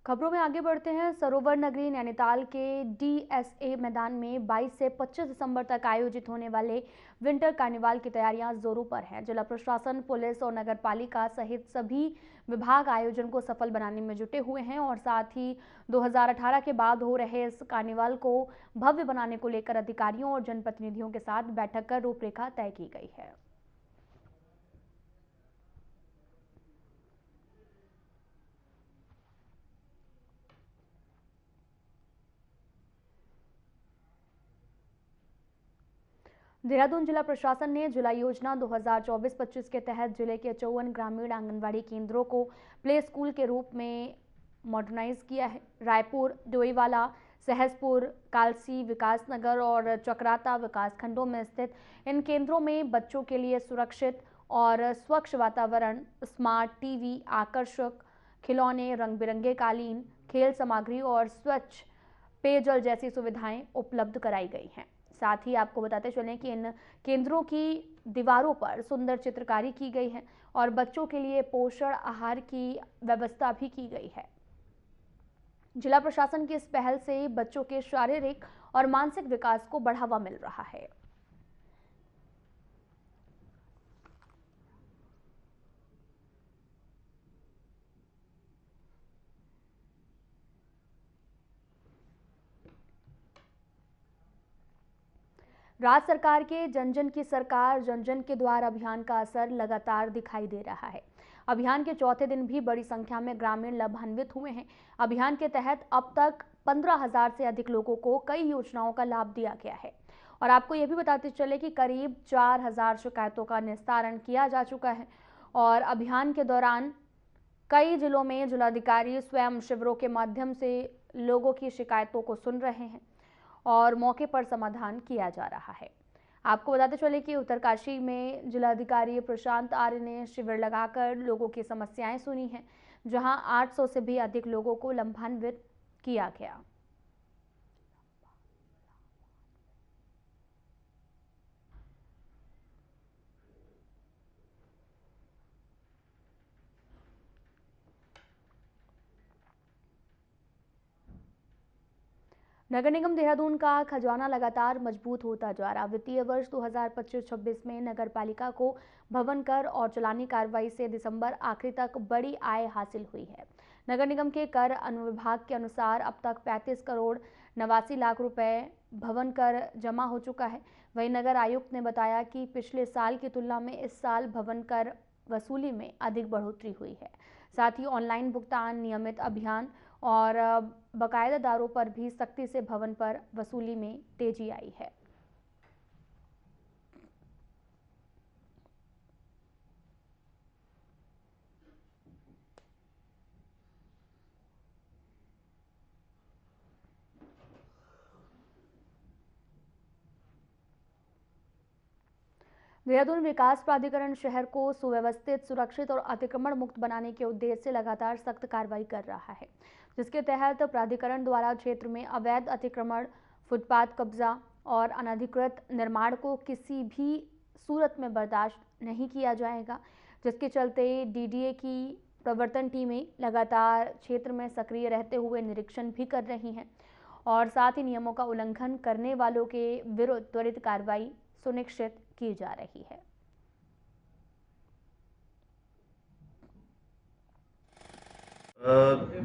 खबरों में आगे बढ़ते हैं। सरोवर नगरी नैनीताल के डीएसए मैदान में 22 से 25 दिसंबर तक आयोजित होने वाले विंटर कार्निवाल की तैयारियां जोरों पर हैं। जिला प्रशासन, पुलिस और नगर पालिका सहित सभी विभाग आयोजन को सफल बनाने में जुटे हुए हैं और साथ ही 2018 के बाद हो रहे इस कार्निवाल को भव्य बनाने को लेकर अधिकारियों और जनप्रतिनिधियों के साथ बैठक कर रूपरेखा तय की गई है। देहरादून जिला प्रशासन ने जिला योजना 2024-25 के तहत जिले के 54 ग्रामीण आंगनबाड़ी केंद्रों को प्ले स्कूल के रूप में मॉडर्नाइज किया है। रायपुर, डोईवाला, सहसपुर, कालसी, विकासनगर और चक्राता विकास खंडों में स्थित इन केंद्रों में बच्चों के लिए सुरक्षित और स्वच्छ वातावरण, स्मार्ट टीवी, आकर्षक खिलौने, रंग बिरंगे कालीन, खेल सामग्री और स्वच्छ पेयजल जैसी सुविधाएं उपलब्ध कराई गई हैं। साथ ही आपको बताते चलें कि इन केंद्रों की दीवारों पर सुंदर चित्रकारी की गई है और बच्चों के लिए पोषण आहार की व्यवस्था भी की गई है। जिला प्रशासन की इस पहल से बच्चों के शारीरिक और मानसिक विकास को बढ़ावा मिल रहा है। राज्य सरकार के जन जन की सरकार, जन जन के द्वार अभियान का असर लगातार दिखाई दे रहा है। अभियान के चौथे दिन भी बड़ी संख्या में ग्रामीण लाभान्वित हुए हैं। अभियान के तहत अब तक 15,000 से अधिक लोगों को कई योजनाओं का लाभ दिया गया है और आपको यह भी बताते चले कि करीब 4,000 शिकायतों का निस्तारण किया जा चुका है और अभियान के दौरान कई जिलों में जिलाधिकारी स्वयं शिविरों के माध्यम से लोगों की शिकायतों को सुन रहे हैं और मौके पर समाधान किया जा रहा है। आपको बताते चले कि उत्तरकाशी में जिलाधिकारी प्रशांत आर्य ने शिविर लगाकर लोगों की समस्याएं सुनी हैं, जहां 800 से भी अधिक लोगों को लाभान्वित किया गया। नगर निगम देहरादून का खजाना लगातार मजबूत होता जा रहा। वित्तीय वर्ष 2025-26 में नगर पालिका को भवन कर और चलानी कार्रवाई से दिसंबर आखिर तक बड़ी आय हासिल हुई है। नगर निगम के कर अनुविभाग के अनुसार अब तक 35 करोड़ 89 लाख रुपए भवन कर जमा हो चुका है। वहीं नगर आयुक्त ने बताया कि पिछले साल की तुलना में इस साल भवन कर वसूली में अधिक बढ़ोतरी हुई है। साथ ही ऑनलाइन भुगतान, नियमित अभियान और बकायदादारों पर भी सख्ती से भवन पर वसूली में तेजी आई है। देहरादून विकास प्राधिकरण शहर को सुव्यवस्थित, सुरक्षित और अतिक्रमण मुक्त बनाने के उद्देश्य से लगातार सख्त कार्रवाई कर रहा है, जिसके तहत प्राधिकरण द्वारा क्षेत्र में अवैध अतिक्रमण, फुटपाथ कब्जा और अनधिकृत निर्माण को किसी भी सूरत में बर्दाश्त नहीं किया जाएगा, जिसके चलते डीडीए की प्रवर्तन टीमें लगातार क्षेत्र में सक्रिय रहते हुए निरीक्षण भी कर रही हैं और साथ ही नियमों का उल्लंघन करने वालों के विरुद्ध त्वरित कार्रवाई सुनिश्चित की जा रही है।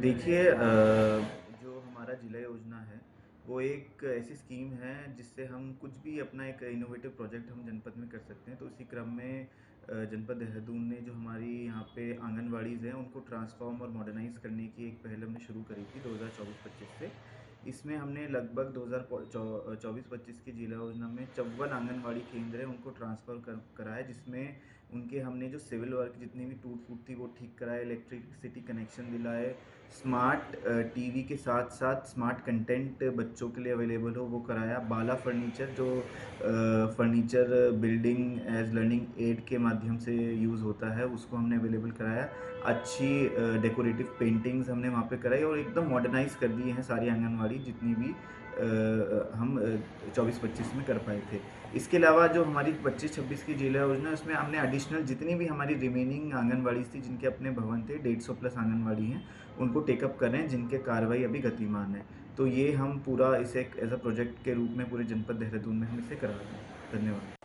देखिए, जो हमारा जिला योजना है वो एक ऐसी स्कीम है जिससे हम कुछ भी अपना एक इनोवेटिव प्रोजेक्ट हम जनपद में कर सकते हैं। तो इसी क्रम में जनपद देहरादून ने जो हमारी यहाँ पे आंगनवाड़ीज़ हैं उनको ट्रांसफॉर्म और मॉडर्नाइज करने की एक पहल हमने शुरू करी थी 2024-25 से। इसमें हमने लगभग 2024-25 की जिला योजना में 54 आंगनवाड़ी केंद्र हैं उनको ट्रांसफ़र कराया, जिसमें उनके हमने जो सिविल वर्क जितनी भी टूट फूट थी वो ठीक कराए, इलेक्ट्रिसिटी कनेक्शन दिलाए, स्मार्ट टीवी के साथ साथ स्मार्ट कंटेंट बच्चों के लिए अवेलेबल हो वो कराया। बाला फर्नीचर जो furniture building as learning aid के माध्यम से यूज़ होता है उसको हमने अवेलेबल कराया। अच्छी डेकोरेटिव पेंटिंग्स हमने वहाँ पे कराई और एकदम मॉडर्नाइज कर दिए हैं सारी आंगनवाड़ी जितनी भी हम 24-25 में कर पाए थे। इसके अलावा जो हमारी 25-26 की जिला योजना है उसमें हमने एडिशनल जितनी भी हमारी रिमेनिंग आंगनवाड़ी थी जिनके अपने भवन थे, 150 प्लस आंगनवाड़ी हैं, उनको टेकअप कर रहे हैं जिनके कार्रवाई अभी गतिमान है। तो ये हम पूरा इसे एक एज अ प्रोजेक्ट के रूप में पूरे जनपद देहरादून में हम इसे करा रहे हैं। धन्यवाद।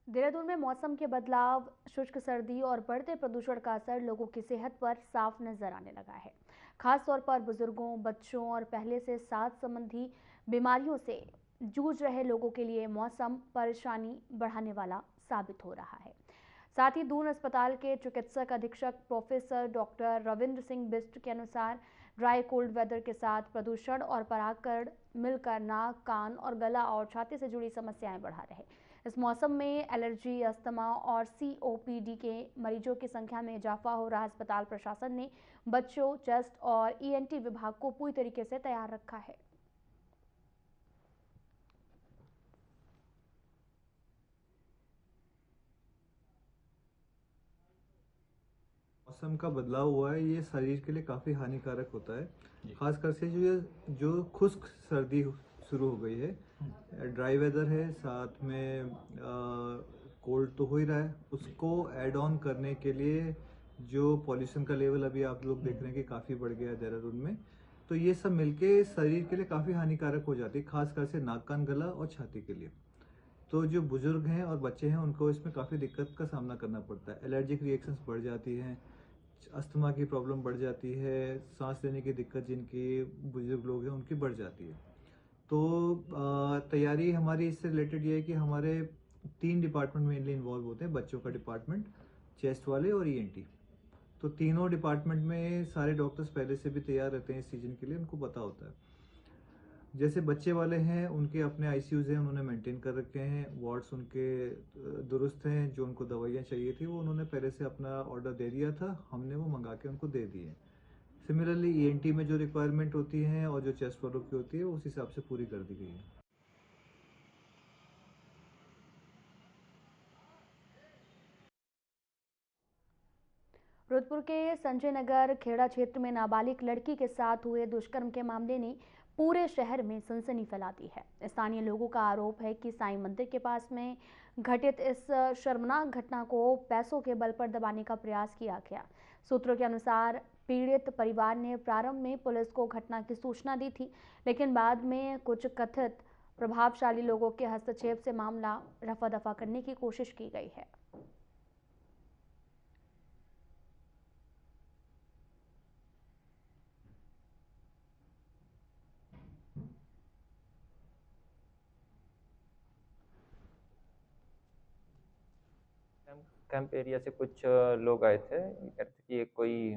देहरादून में मौसम के बदलाव, शुष्क सर्दी और बढ़ते प्रदूषण का असर लोगों की सेहत पर साफ नजर आने लगा है। खास तौर पर बुजुर्गों, बच्चों और पहले से सांस संबंधी बीमारियों से जूझ रहे लोगों के लिए मौसम परेशानी बढ़ाने वाला साबित हो रहा है। साथ ही दून अस्पताल के चिकित्सक अधीक्षक प्रोफेसर डॉक्टर रविंद्र सिंह बिष्ट के अनुसार ड्राई कोल्ड वेदर के साथ प्रदूषण और परागकण मिलकर नाक, कान और गला और छाती से जुड़ी समस्याएं बढ़ा रहे। इस मौसम में एलर्जी, अस्थमा और सीओपीडी के मरीजों की संख्या में इजाफा हो रहा। अस्पताल प्रशासन ने बच्चों, चेस्ट और ईएनटी विभाग को पूरी तरीके से तैयार रखा है। मौसम का बदलाव हुआ है, ये शरीर के लिए काफ़ी हानिकारक होता है। खासकर से जो खुश्क सर्दी शुरू हो गई है, ड्राई वेदर है, साथ में कोल्ड तो हो ही रहा है, उसको ऐड ऑन करने के लिए जो पॉल्यूशन का लेवल अभी आप लोग देख रहे हैं कि काफ़ी बढ़ गया है देहरादून में, तो ये सब मिलके शरीर के लिए काफ़ी हानिकारक हो जाती है, खासकर से नाक, कान, गला और छाती के लिए। तो जो बुजुर्ग हैं और बच्चे हैं उनको इसमें काफ़ी दिक्कत का सामना करना पड़ता है। एलर्जिक रिएक्शंस बढ़ जाती हैं, अस्थमा की प्रॉब्लम बढ़ जाती है, सांस लेने की दिक्कत जिनकी बुजुर्ग लोग हैं उनकी बढ़ जाती है। तो तैयारी हमारी इससे रिलेटेड ये है कि हमारे 3 डिपार्टमेंट मेनली इन्वॉल्व होते हैं, बच्चों का डिपार्टमेंट, चेस्ट वाले और ईएनटी। तो तीनों डिपार्टमेंट में सारे डॉक्टर्स पहले से भी तैयार रहते हैं इस सीजन के लिए, उनको पता होता है। जैसे बच्चे वाले हैं उनके अपने आईसीयूज हैं, उन्होंने मेंटेन कर रखे हैं, वार्ड्स उनके दुरुस्त हैं, जो उनको दवाइयाँ चाहिए थी वो उन्होंने पहले से अपना ऑर्डर दे दिया था, हमने वो मंगा के उनको दे दिए। सिमिलरली ईएनटी में जो रिक्वायरमेंट होती है और जो चेस्ट वालों की होती है उस हिसाब से पूरी कर दी गई है। रुद्रपुर के संजय नगर खेड़ा क्षेत्र में नाबालिग लड़की के साथ हुए दुष्कर्म के मामले ने पूरे शहर में सनसनी फैला दी है। स्थानीय लोगों का आरोप है कि साईं मंदिर के पास में घटित इस शर्मनाक घटना को पैसों के बल पर दबाने का प्रयास किया गया। सूत्रों के अनुसार पीड़ित परिवार ने प्रारंभ में पुलिस को घटना की सूचना दी थी, लेकिन बाद में कुछ कथित प्रभावशाली लोगों के हस्तक्षेप से मामला रफा दफा करने की कोशिश की गई है। कैंप एरिया से कुछ लोग आए थे, ये कहते थे कि ये कोई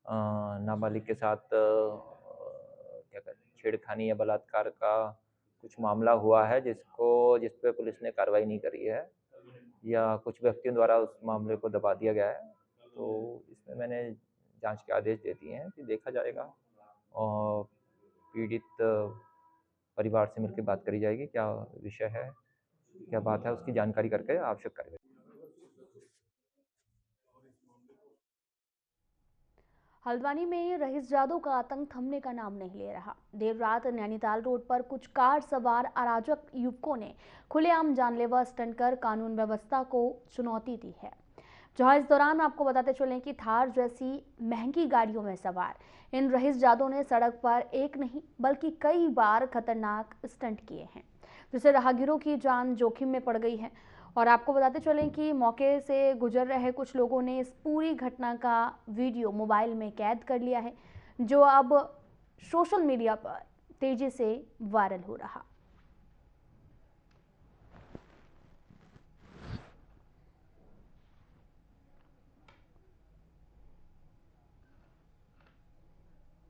नाबालिग के साथ क्या कहते हैं छेड़खानी या बलात्कार का कुछ मामला हुआ है जिस पे पुलिस ने कार्रवाई नहीं करी है या कुछ व्यक्तियों द्वारा उस मामले को दबा दिया गया है। तो इसमें मैंने जांच के आदेश दे दिए हैं कि देखा जाएगा और पीड़ित परिवार से मिलकर बात करी जाएगी, क्या विषय है, क्या बात है, उसकी जानकारी करके आवश्यक कार्रवाई। हल्द्वानी में रईस जादव का आतंक थमने का नाम नहीं ले रहा। देर रात नैनीताल रोड पर कुछ कार सवार अराजक युवकों ने खुलेआम जानलेवा स्टंट कर कानून व्यवस्था को चुनौती दी है। जहां इस दौरान आपको बताते चलें कि थार जैसी महंगी गाड़ियों में सवार इन रईस जादव ने सड़क पर एक नहीं बल्कि कई बार खतरनाक स्टंट किए हैं, जिससे राहगीरों की जान जोखिम में पड़ गई है। और आपको बताते चलें कि मौके से गुजर रहे कुछ लोगों ने इस पूरी घटना का वीडियो मोबाइल में कैद कर लिया है, जो अब सोशल मीडिया पर तेजी से वायरल हो रहा।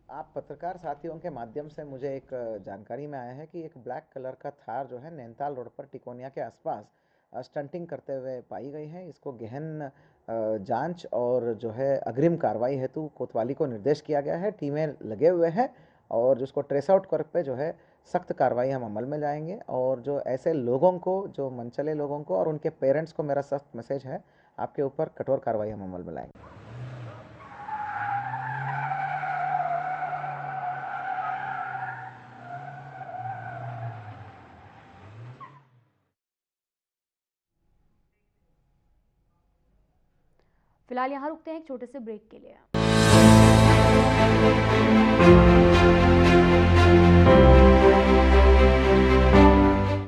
आप पत्रकार साथियों के माध्यम से मुझे एक जानकारी में आया है कि एक ब्लैक कलर का थार जो है नैनीताल रोड पर टिकोनिया के आसपास स्टंटिंग करते हुए पाई गई है। इसको गहन जांच और जो है अग्रिम कार्रवाई हेतु कोतवाली को निर्देश किया गया है। टीमें लगे हुए हैं और जिसको ट्रेस आउट कर पे जो है सख्त कार्रवाई हम अमल में लाएंगे। और जो ऐसे लोगों को, जो मनचले लोगों को और उनके पेरेंट्स को मेरा सख्त मैसेज है, आपके ऊपर कठोर कार्रवाई हम अमल में लाएंगे। फिलहाल यहाँ रुकते हैं एक छोटे से ब्रेक के लिए।